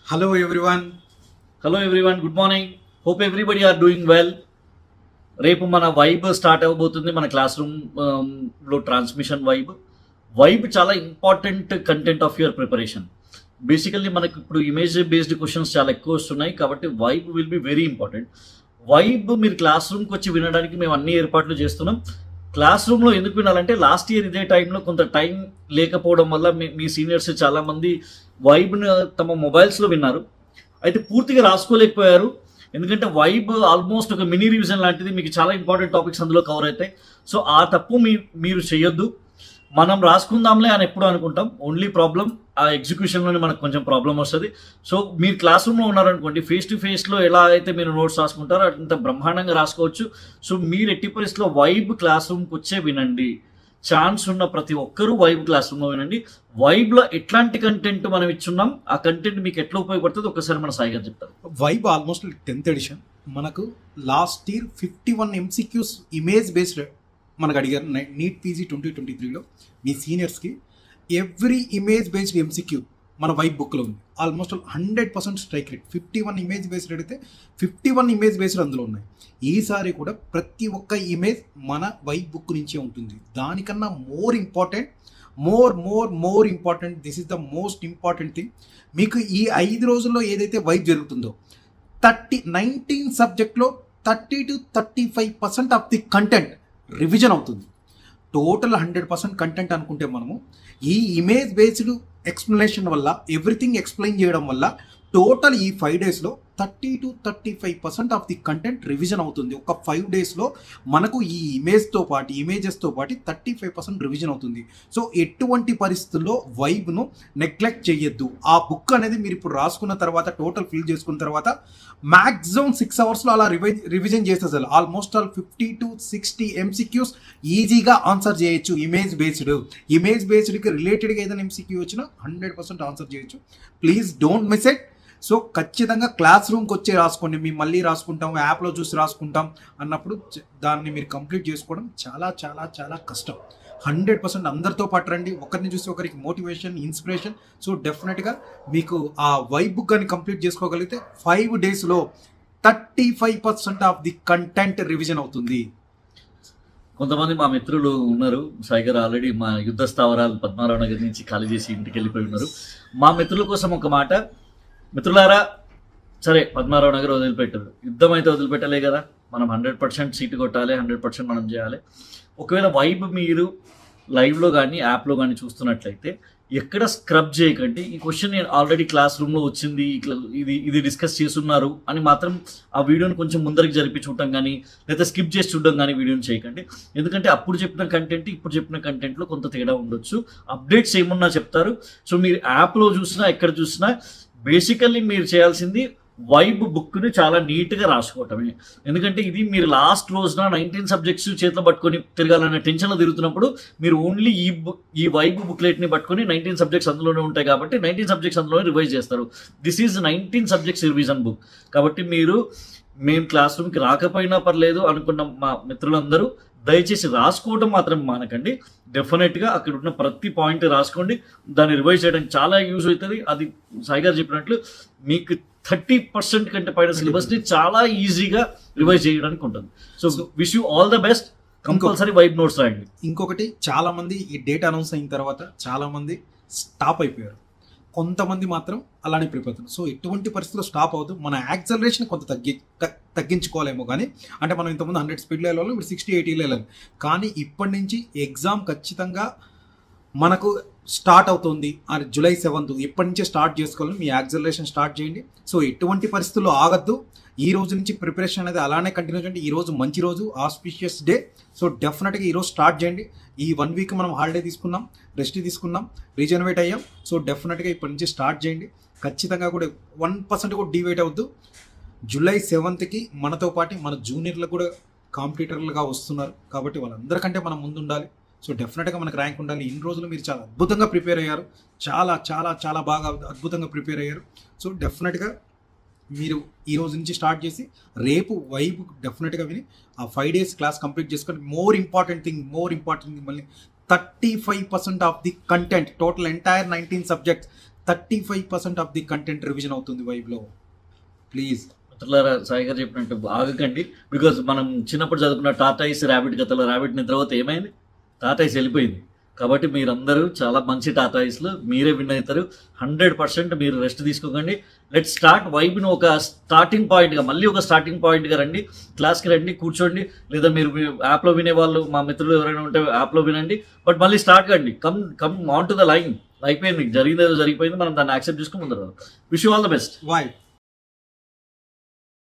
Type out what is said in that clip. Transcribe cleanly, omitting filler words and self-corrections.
Hello everyone. Hello everyone, good morning. Hope everybody are doing well. రేపు మన vibe start అవ్వబోతుంది. మన class రూమ్లో ట్రాన్స్మిషన్ వైబ్ చాలా important content of your preparation. Basically మనకు ఇప్పుడు ఇమేజ్ బేస్డ్ క్వశ్చన్స్ చాలా ఎక్కువ వస్తున్నాయి కాబట్టి vibe will be very important. Vibe మీరు క్లాస్ రూమ్కి వచ్చి వినడానికి మేము అన్ని ఏర్పాట్లు చేస్తున్నాం. క్లాస్ రూమ్లో ఎందుకు వినాలంటే లాస్ట్ ఇయర్ ఇదే టైంలో కొంత టైం లేకపోవడం వల్ల మీ సీనియర్స్ చాలామంది వైబ్ని తమ మొబైల్స్లో విన్నారు, అయితే పూర్తిగా రాసుకోలేకపోయారు. ఎందుకంటే వైబ్ ఆల్మోస్ట్ ఒక మినీ రివిజన్ లాంటిది, మీకు చాలా ఇంపార్టెంట్ టాపిక్స్ అందులో కవర్ అవుతాయి. సో ఆ తప్పు మీరు చేయొద్దు. మనం రాసుకుందాంలే అని ఎప్పుడు అనుకుంటాం, ఓన్లీ ప్రాబ్లం ఆ ఎగ్జిక్యూషన్లోనే మనకు కొంచెం ప్రాబ్లం వస్తుంది. సో మీరు క్లాస్ రూమ్లో ఉన్నారనుకోండి, ఫేస్ టు ఫేస్లో ఎలా అయితే మీరు నోట్స్ రాసుకుంటారో అంత బ్రహ్మాండంగా రాసుకోవచ్చు. సో మీరు ఎట్టి పరిస్థితిలో వైబ్ క్లాస్ రూమ్కి వచ్చే వినండి. ఛాన్స్ ఉన్న ప్రతి ఒక్కరూ వైబ్ క్లాస్ రూమ్లో వినండి. వైబ్లో ఎట్లాంటి కంటెంట్ మనం ఇచ్చున్నాం, ఆ కంటెంట్ మీకు ఎట్లా ఉపయోగపడుతుంది ఒకసారి మన సాయి గారు చెప్తారు. Vibe almost 10th edition. మనకు last year 51 MCQs image based మనకు అడిగారు. నీట్ పీజీ 2023లో మీ సీనియర్స్కి ఎవ్రీ ఇమేజ్ బేస్డ్ MCQ మన వైబ్ బుక్లో ఉంది. Almost 100% strike rate. 51 image based అడిగితే 51 ఇమేజ్ బేస్డ్ అందులో ఉన్నాయి. ఈసారి కూడా ప్రతి ఒక్క ఇమేజ్ మన వైబ్ బుక్ నుంచే ఉంటుంది. దానికన్నా more important this is the most important thing. మీకు ఈ 5 రోజుల్లో ఏదైతే వైబ్ జరుగుతుందో 19 సబ్జెక్ట్లో 30 to 35% of the content revision అవుతుంది. టోటల్ 100% కంటెంట్ అనుకుంటే మనము ఈ ఇమేజ్ బేస్డ్ ఎక్స్ప్లెనేషన్ వల్ల, ఎవ్రీథింగ్ ఎక్స్ప్లెయిన్ చేయడం వల్ల టోటల్ ఈ 5 డేస్లో 30 to 35% of the content revision అవుతుంది. ఒక 5 డేస్లో మనకు ఈ ఇమేజెస్తో పాటు 35% రివిజన్ అవుతుంది. సో ఎటువంటి పరిస్థితుల్లో వైబ్ను నెగ్లెక్ట్ చేయొద్దు. ఆ బుక్ అనేది మీరు ఇప్పుడు రాసుకున్న తర్వాత, టోటల్ ఫిల్ చేసుకున్న తర్వాత మ్యాక్సిమం 6 అవర్స్లో అలా రివిజన్ చేస్తే చాలు. ఆల్మోస్ట్ 50 to 60 MCQs ఈజీగా ఆన్సర్ చేయొచ్చు. ఇమేజ్ బేస్డ్కి రిలేటెడ్గా ఏదైనా MCQ వచ్చినా 100% ఆన్సర్ చేయొచ్చు. Please don't miss it. So ఖచ్చితంగా క్లాస్ రూమ్కి వచ్చి రాసుకోండి. మేము మళ్ళీ రాసుకుంటాం, యాప్లో చూసి రాసుకుంటాం అన్నప్పుడు దాన్ని మీరు కంప్లీట్ చేసుకోవడం చాలా చాలా చాలా కష్టం. 100% అందరితో పాటు రండి. ఒకరిని చూసి ఒకరికి మోటివేషన్, ఇన్స్పిరేషన్. సో డెఫినెట్గా మీకు ఆ వైబ్ బుక్ అని కంప్లీట్ చేసుకోగలిగితే 5 డేస్లో 35% ఆఫ్ ది కంటెంట్ రివిజన్ అవుతుంది. కొంతమంది మా మిత్రులు ఉన్నారు, సాయి గారు ఆల్రెడీ మా యుద్ధ స్థావరాలు పద్మారావు నగర్ నుంచి ఖాళీ చేసి ఇంటికి వెళ్ళిపోయి ఉన్నారు. మా మిత్రుల కోసం ఒక మాట, మిత్రులారా, సరే పద్మారావు నగర్ వదిలిపెట్టారు, యుద్ధం అయితే వదిలిపెట్టలే కదా, మనం 100% సీటు కొట్టాలి, 100% మనం చేయాలి. ఒకవేళ వైబ్ మీరు లైవ్లో కానీ యాప్లో కానీ చూస్తున్నట్లయితే ఎక్కడ స్క్రబ్ చేయకండి. ఈ క్వశ్చన్ నేను ఆల్రెడీ క్లాస్ రూమ్లో వచ్చింది, ఇది డిస్కస్ చేస్తున్నారు అని మాత్రం ఆ వీడియోని కొంచెం ముందరికి జరిపి చూడటం కానీ, లేదా స్కిప్ చేసి చూడడం కానీ వీడియోని చేయకండి. ఎందుకంటే అప్పుడు చెప్పిన కంటెంట్ ఇప్పుడు చెప్పిన కంటెంట్లో కొంత తేడా ఉండొచ్చు. అప్డేట్స్ ఏమున్నా చెప్తారు. సో మీరు యాప్లో చూసినా ఎక్కడ చూసినా బేసికల్లీ మీరు చేయాల్సింది వైబ్ బుక్ని చాలా నీట్గా రాసుకోవటమే. ఎందుకంటే ఇది మీరు లాస్ట్ రోజున 19 సబ్జెక్ట్స్ చేతిలో పట్టుకొని తిరగాలనే టెన్షన్లో తిరుగుతున్నప్పుడు మీరు ఓన్లీ ఈ వైబ్ బుక్లెట్ని పట్టుకొని 19 సబ్జెక్ట్స్ అందులోనే ఉంటాయి కాబట్టి 19 సబ్జెక్ట్స్ అందులోనే రివైజ్ చేస్తారు. This is 19 subjects revision book. కాబట్టి మేము క్లాస్ రూమ్కి రాకపోయినా పర్లేదు అనుకున్న మా మిత్రులందరూ దయచేసి రాసుకోవడం మాత్రం మానకండి. డెఫినెట్గా అక్కడ ఉన్న ప్రతి పాయింట్ రాసుకోండి. దాన్ని రివైజ్ చేయడానికి చాలా యూజ్ అవుతుంది. అది సాయి గారు చెప్పినట్లు మీకు 30% కంటే పైన సిలబస్ని చాలా ఈజీగా రివైజ్ చేయడానికి ఉంటుంది. So wish you all the best. Compulsory vibe notes రాయండి. ఇంకొకటి, చాలామంది ఈ డేట్ అనౌన్స్ అయిన తర్వాత చాలామంది స్టాప్ అయిపోయారు. కొంతమంది మాత్రం అలానే ప్రిపేర్ అవుతుంది. సో ఎటువంటి పరిస్థితుల్లో స్టాప్ అవుతుంది. మన యాక్సలరేషన్ కొంత తగ్గించుకోవాలేమో, కానీ అంటే మనం ఇంతకుముందు 100 స్పీడ్లో వెళ్ళాలి, ఇప్పుడు 60-80లో వెళ్ళాలి. కానీ ఇప్పటి నుంచి ఎగ్జామ్ ఖచ్చితంగా మనకు స్టార్ట్ అవుతుంది. అది July 7th ఇప్పటి నుంచే స్టార్ట్ చేసుకోవాలి. మీ యాక్సలరేషన్ స్టార్ట్ చేయండి. సో ఎటువంటి పరిస్థితుల్లో ఆగద్దు. ఈ రోజు నుంచి ప్రిపరేషన్ అనేది అలానే కంటిన్యూ చేయండి. ఈ రోజు మంచి రోజు, ఆస్పిషియస్ డే. సో డెఫినెట్గా ఈరోజు స్టార్ట్ చేయండి. ఈ 1 వీక్ మనం హాలిడే తీసుకున్నాం, రెస్ట్ తీసుకున్నాం, రీజనరేట్ అయ్యాం. సో డెఫినెట్గా ఇప్పటి నుంచి స్టార్ట్ చేయండి. ఖచ్చితంగా కూడా 1% కూడా డివేట్ అవ్వద్దు. July 7th మనతో పాటు మన జూనియర్లు కూడా కాంపిటీటర్లుగా వస్తున్నారు కాబట్టి వాళ్ళందరికంటే మనం ముందు ఉండాలి. సో డెఫినెట్గా మనకు ర్యాంక్ ఉండాలి. ఇన్ని రోజులు మీరు చాలా అద్భుతంగా ప్రిపేర్ అయ్యారు, చాలా చాలా చాలా బాగా అద్భుతంగా ప్రిపేర్ అయ్యారు. సో డెఫినెట్గా మీరు ఈ రోజు నుంచి స్టార్ట్ చేసి రేపు వైబ్ డెఫినెట్గా విని ఆ 5 days క్లాస్ కంప్లీట్ చేసుకొని మోర్ ఇంపార్టెంట్ థింగ్ మళ్ళీ 35% of the content, total entire 19 subjects 35% of the content revision అవుతుంది వైబ్లో. ప్లీజ్ మిత్రులారా, సాయి గారు చెప్పినట్టు ఆగకండి. బికాజ్ మనం చిన్నప్పుడు చదువుకున్న టాటాయిస్ ర్యాబిట్ కథలో ర్యాబిట్ నిద్రపోతే ఏమైంది? టాటాయిస్ వెళ్ళిపోయింది. కాబట్టి మీరందరూ చాలా మంచి టాటాయిస్లు, మీరే విన్ అవుతారు. 100% మీరు రెస్ట్ తీసుకోకండి. లెట్ స్టార్ట్ వైబ్ను ఒక స్టార్టింగ్ పాయింట్గా, మళ్ళీ ఒక స్టార్టింగ్ పాయింట్గా రండి. క్లాస్కి రండి, కూర్చోండి. లేదా మీరు యాప్లో వినేవాళ్ళు, మా మిత్రులు ఎవరైనా ఉంటే యాప్లో వినండి. బట్ మళ్ళీ స్టార్ట్ కండి. Come on to the line. అయిపోయింది, జరిగింది ఏదో జరిగిపోయింది, మనం దాన్ని యాక్సెప్ట్ చేసుకుని ముందర. Wish you all the best. Vibe.